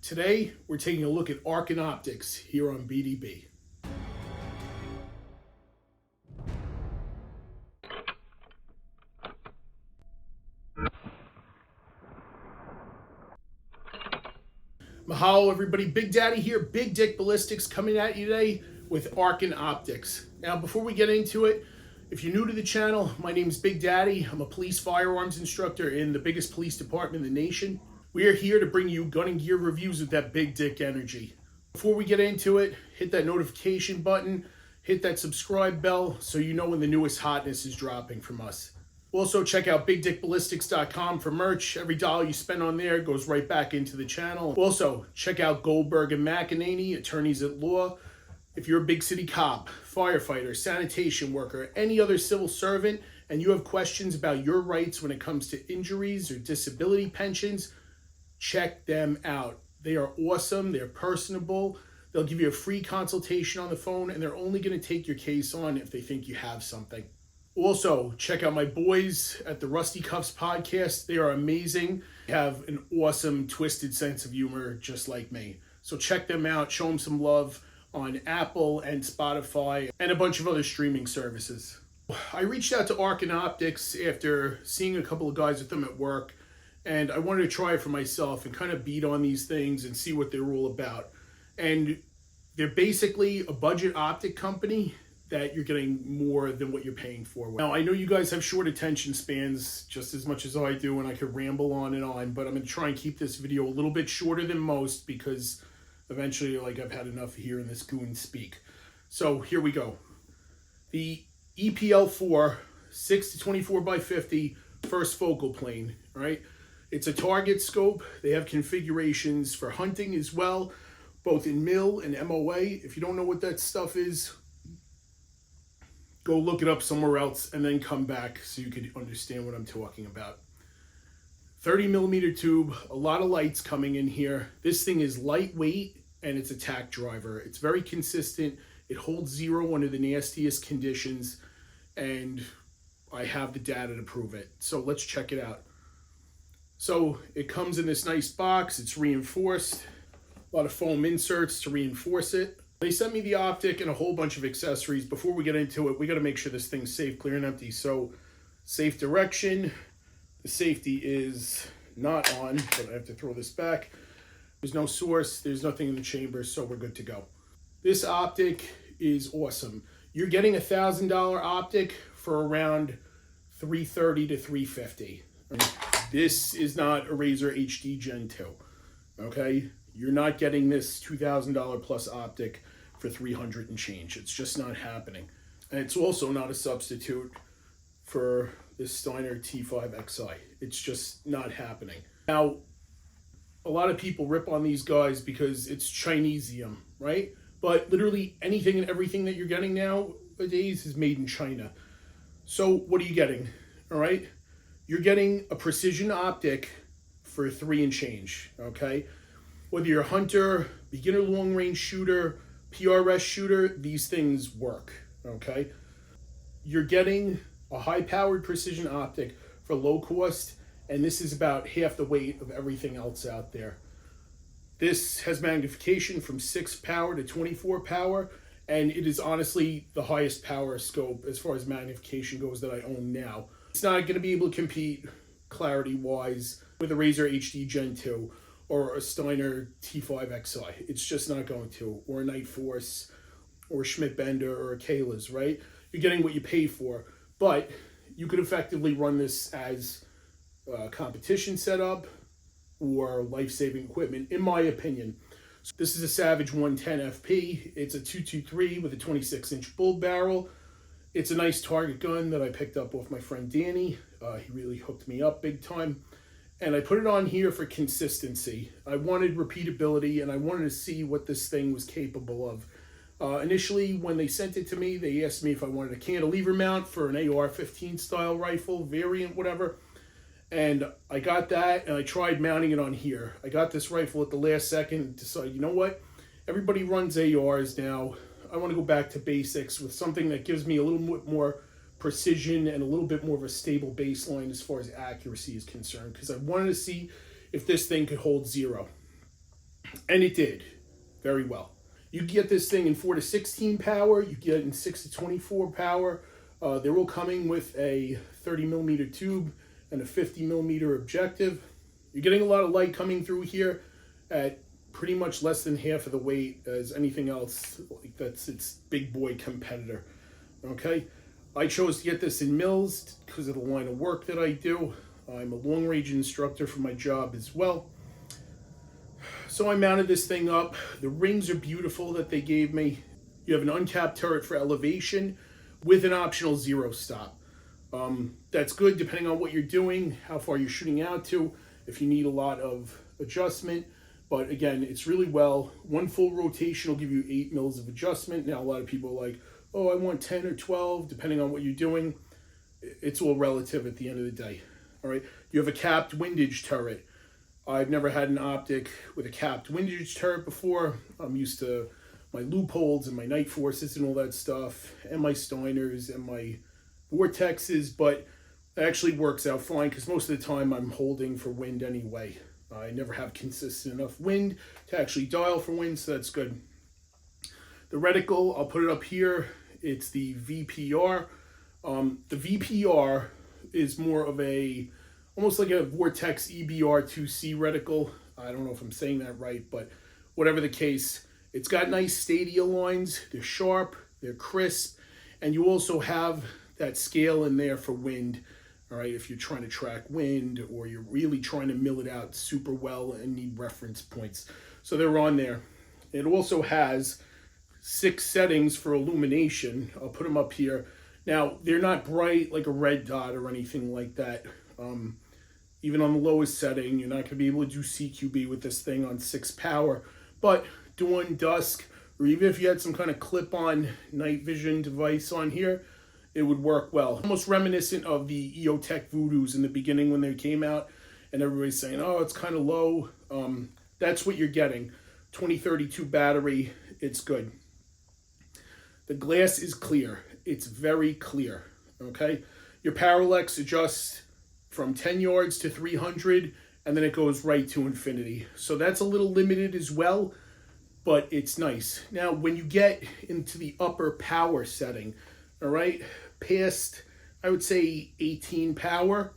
Today, we're taking a look at Arken Optics here on BDB. Mahalo everybody, Big Daddy here, Big Dick Ballistics coming at you today with Arken Optics. Now before we get into it, if you're new to the channel, my name is Big Daddy. I'm a police firearms instructor in the biggest police department in the nation. We are here to bring you gun and gear reviews with that big dick energy. Before we get into it, hit that notification button, hit that subscribe bell so you know when the newest hotness is dropping from us. Also, check out BigDickBallistics.com for merch. Every dollar you spend on there goes right back into the channel. Also, check out Goldberg and McEnany, attorneys at law. If you're a big city cop, firefighter, sanitation worker, any other civil servant, and you have questions about your rights when it comes to injuries or disability pensions, check them out. They are awesome. They're personable. They'll give you a free consultation on the phone, and they're only going to take your case on if they think you have something. Also, check out my boys at the Rusty Cuffs podcast. They are amazing. They have an awesome, twisted sense of humor, just like me. So check them out. Show them some love on Apple and Spotify and a bunch of other streaming services. I reached out to Arken Optics after seeing a couple of guys with them at work, and I wanted to try it for myself and kind of beat on these things and see what they're all about. And they're basically a budget optic company that you're getting more than what you're paying for. Now, I know you guys have short attention spans just as much as I do, and I could ramble on and on, but I'm going to try and keep this video a little bit shorter than most because eventually, I've had enough of hearing this goon speak. So here we go. The EPL4 6 to 24 by 50 first focal plane, right? It's a target scope. They have configurations for hunting as well, both in MIL and MOA. If you don't know what that stuff is, go look it up somewhere else and then come back so you can understand what I'm talking about. 30 millimeter tube, a lot of lights coming in here. This thing is lightweight and it's a tack driver. It's very consistent. It holds zero under the nastiest conditions, and I have the data to prove it. So let's check it out. So it comes in this nice box. It's reinforced. A lot of foam inserts to reinforce it. They sent me the optic and a whole bunch of accessories. Before we get into it, we got to make sure this thing's safe, clear, and empty. So, safe direction. The safety is not on, but I have to throw this back. There's no source. There's nothing in the chamber, so we're good to go. This optic is awesome. You're getting a $1,000 optic for around $330 to $350. This is not a Razor HD Gen 2, okay? You're not getting this $2,000 plus optic for $300 and change. It's just not happening. And it's also not a substitute for this Steiner T5XI. It's just not happening. Now, a lot of people rip on these guys because it's Chinesium, right? But literally anything and everything that you're getting nowadays is made in China. So what are you getting, all right? You're getting a precision optic for $3 and change, okay? Whether you're a hunter, beginner long-range shooter, PRS shooter, these things work, okay? You're getting a high-powered precision optic for low cost, and this is about half the weight of everything else out there. This has magnification from 6 power to 24 power, and it is honestly the highest power scope as far as magnification goes that I own now. It's not going to be able to compete clarity-wise with a Razor HD Gen 2 or a Steiner T5XI. It's just not going to. Or a Night Force, or a Schmidt-Bender, or a Kayla's, right? You're getting what you pay for. But you could effectively run this as a competition setup or life-saving equipment, in my opinion. So this is a Savage 110 FP. It's a 223 with a 26-inch bull barrel. It's a nice target gun that I picked up off my friend Danny. He really hooked me up big time. And I put it on here for consistency. I wanted repeatability, and I wanted to see what this thing was capable of. Initially, when they sent it to me, they asked me if I wanted a cantilever mount for an AR-15 style rifle, variant, whatever. And I got that, and I tried mounting it on here. I got this rifle at the last second and decided, you know what? Everybody runs ARs now. I want to go back to basics with something that gives me a little bit more precision and a little bit more of a stable baseline as far as accuracy is concerned, because I wanted to see if this thing could hold zero. And it did very well. You get this thing in 4 to 16 power, you get it in 6 to 24 power. They're all coming with a 30 millimeter tube and a 50 millimeter objective. You're getting a lot of light coming through here at pretty much less than half of the weight as anything else. Like that's its big boy competitor. Okay, I chose to get this in mils because of the line of work that I do. I'm a long range instructor for my job as well. So I mounted this thing up. The rings are beautiful that they gave me. You have an uncapped turret for elevation with an optional zero stop. That's good depending on what you're doing, how far you're shooting out to, if you need a lot of adjustment. But again, it's really well. One full rotation will give you 8 mils of adjustment. Now, a lot of people are like, oh, I want 10 or 12, depending on what you're doing. It's all relative at the end of the day. All right. You have a capped windage turret. I've never had an optic with a capped windage turret before. I'm used to my loopholes and my night forces and all that stuff, and my Steiners and my vortexes, but it actually works out fine because most of the time I'm holding for wind anyway. I never have consistent enough wind to actually dial for wind, so that's good. The reticle, I'll put it up here. It's the VPR. The VPR is more of a, almost like a Vortex EBR2C reticle. I don't know if I'm saying that right, but whatever the case, it's got nice stadia lines. They're sharp, they're crisp, and you also have that scale in there for wind. All right, if you're trying to track wind or you're really trying to mill it out super well and need reference points. So they're on there. It also has 6 settings for illumination. I'll put them up here. Now, they're not bright like a red dot or anything like that. Even on the lowest setting, you're not going to be able to do CQB with this thing on 6 power. But during dusk, or even if you had some kind of clip-on night vision device on here, it would work well. Almost reminiscent of the EOTech Voodoos in the beginning when they came out, and everybody's saying, oh, it's kind of low. That's what you're getting. 2032 battery, it's good. The glass is clear. It's very clear, okay? Your parallax adjusts from 10 yards to 300, and then it goes right to infinity. So that's a little limited as well, but it's nice. Now, when you get into the upper power setting, all right, past, I would say 18 power,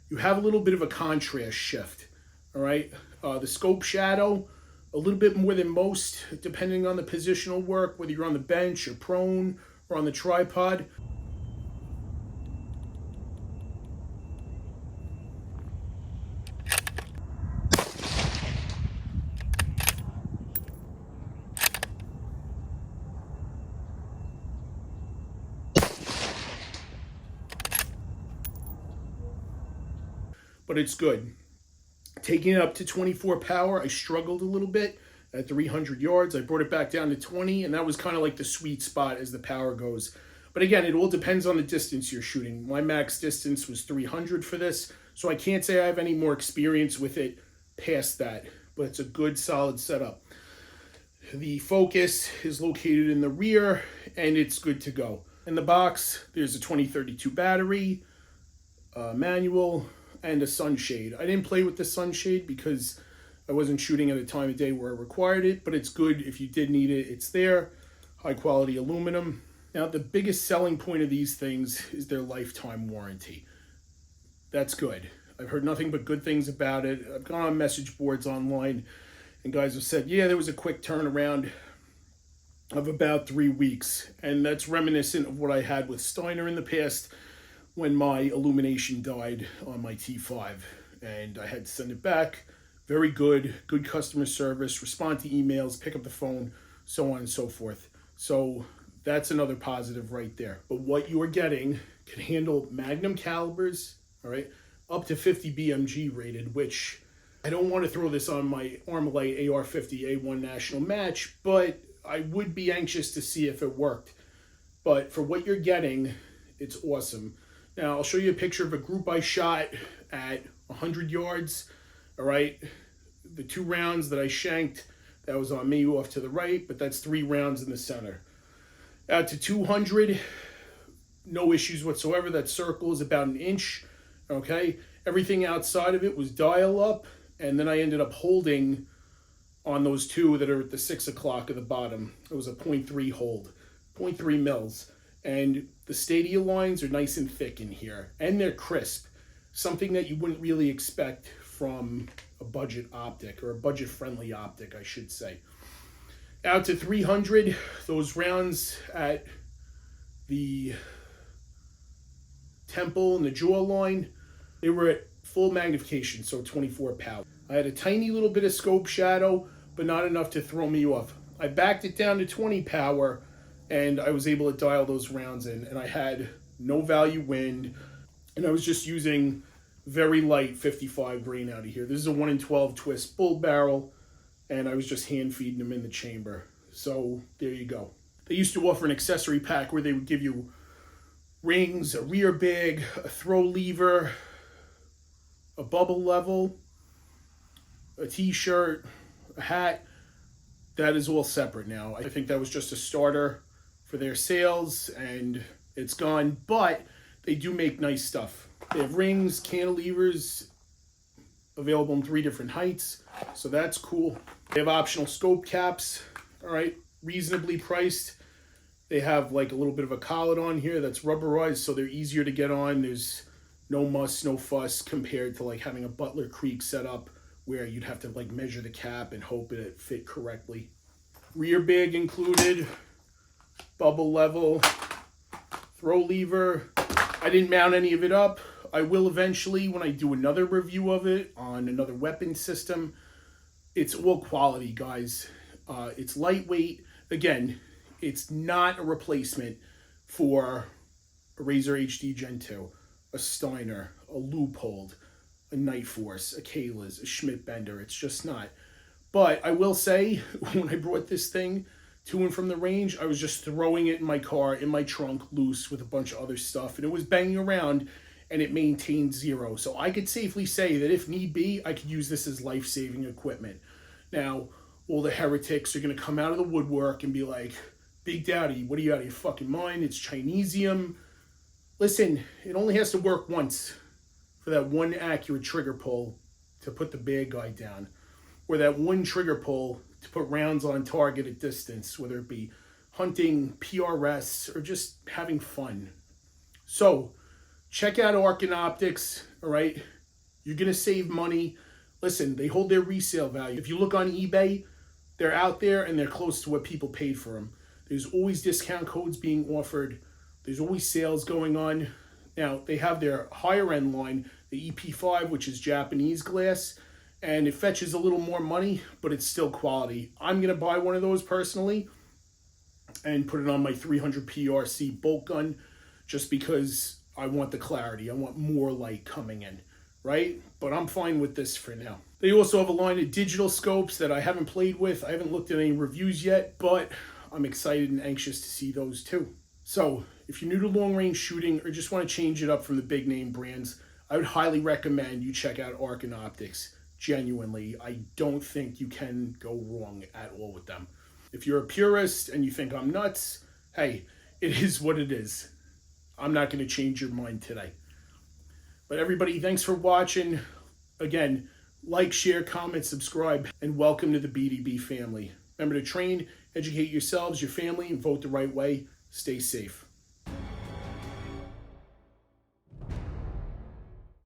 you have a little bit of a contrast shift, all right? The scope shadow, a little bit more than most, depending on the positional work, whether you're on the bench or prone or on the tripod. But it's good. Taking it up to 24 power, I struggled a little bit at 300 yards. I brought it back down to 20, and that was kind of like the sweet spot as the power goes. But again, it all depends on the distance you're shooting. My max distance was 300 for this, so I can't say I have any more experience with it past that, but it's a good, solid setup. The focus is located in the rear, and it's good to go. In the box, there's a 2032 battery, manual, and a sunshade. I didn't play with the sunshade because I wasn't shooting at a time of day where I required it, but it's good if you did need it. It's there. High quality aluminum. Now, the biggest selling point of these things is their lifetime warranty. That's good. I've heard nothing but good things about it. I've gone on message boards online, and guys have said, yeah, there was a quick turnaround of about 3 weeks, and that's reminiscent of what I had with Steiner in the past when my illumination died on my T5, and I had to send it back. Very good customer service, respond to emails, pick up the phone, so on and so forth. So that's another positive right there. But what you're getting can handle Magnum calibers, all right, up to 50 BMG rated, which I don't want to throw this on my Armalite AR-50 A1 national match, but I would be anxious to see if it worked. But for what you're getting, it's awesome. Now, I'll show you a picture of a group I shot at 100 yards, all right? The 2 rounds that I shanked, that was on me off to the right, but that's 3 rounds in the center. Out to 200, no issues whatsoever. That circle is about 1 inch, okay? Everything outside of it was dial up, and then I ended up holding on those two that are at the 6 o'clock at the bottom. It was a 0.3 hold, 0.3 mils. And the stadia lines are nice and thick in here, and they're crisp. Something that you wouldn't really expect from a budget optic, or a budget-friendly optic, I should say. Out to 300, those rounds at the temple and the jawline, they were at full magnification, so 24 power. I had a tiny little bit of scope shadow, but not enough to throw me off. I backed it down to 20 power, and I was able to dial those rounds in, and I had no value wind, and I was just using very light 55 grain out of here. This is a 1 in 12 twist bull barrel, and I was just hand feeding them in the chamber. So there you go. They used to offer an accessory pack where they would give you rings, a rear big, a throw lever, a bubble level, a t-shirt, a hat. That is all separate now. I think that was just a starter for their sales, and it's gone, but they do make nice stuff. They have rings, cantilevers, available in 3 different heights, so that's cool. They have optional scope caps, all right, reasonably priced. They have like a little bit of a collet on here that's rubberized, so they're easier to get on. There's no muss, no fuss compared to like having a Butler Creek set up where you'd have to like measure the cap and hope it fit correctly. Rear big included, bubble level, throw lever. I didn't mount any of it up. I will eventually when I do another review of it on another weapon system. It's all quality, guys. It's lightweight. Again, it's not a replacement for a Razor HD Gen 2, a Steiner, a Loophole, a Night Force, a Kayla's, a Schmidt Bender. It's just not. But I will say, when I brought this thing to and from the range, I was just throwing it in my car, in my trunk, loose with a bunch of other stuff. And it was banging around, and it maintained 0. So I could safely say that if need be, I could use this as life-saving equipment. Now, all the heretics are going to come out of the woodwork and be like, Big Daddy, what are you out of your fucking mind? It's Chinesium. Listen, it only has to work once for that one accurate trigger pull to put the bad guy down, or that one trigger pull to put rounds on target at distance, whether it be hunting, PRS, or just having fun. So, check out Arken Optics, all right? You're going to save money. Listen, they hold their resale value. If you look on eBay, they're out there and they're close to what people paid for them. There's always discount codes being offered. There's always sales going on. Now, they have their higher end line, the EP4, which is Japanese glass, and it fetches a little more money, but it's still quality. I'm going to buy one of those personally and put it on my 300 PRC bolt gun just because I want the clarity. I want more light coming in, right? But I'm fine with this for now. They also have a line of digital scopes that I haven't played with. I haven't looked at any reviews yet, but I'm excited and anxious to see those too. So if you're new to long range shooting or just want to change it up from the big name brands, I would highly recommend you check out Arken Optics. Genuinely, I don't think you can go wrong at all with them. If you're a purist and you think I'm nuts, hey, it is what it is. I'm not going to change your mind today. But everybody, thanks for watching. Again, like, share, comment, subscribe, and welcome to the BDB family. Remember to train, educate yourselves, your family, and vote the right way. Stay safe.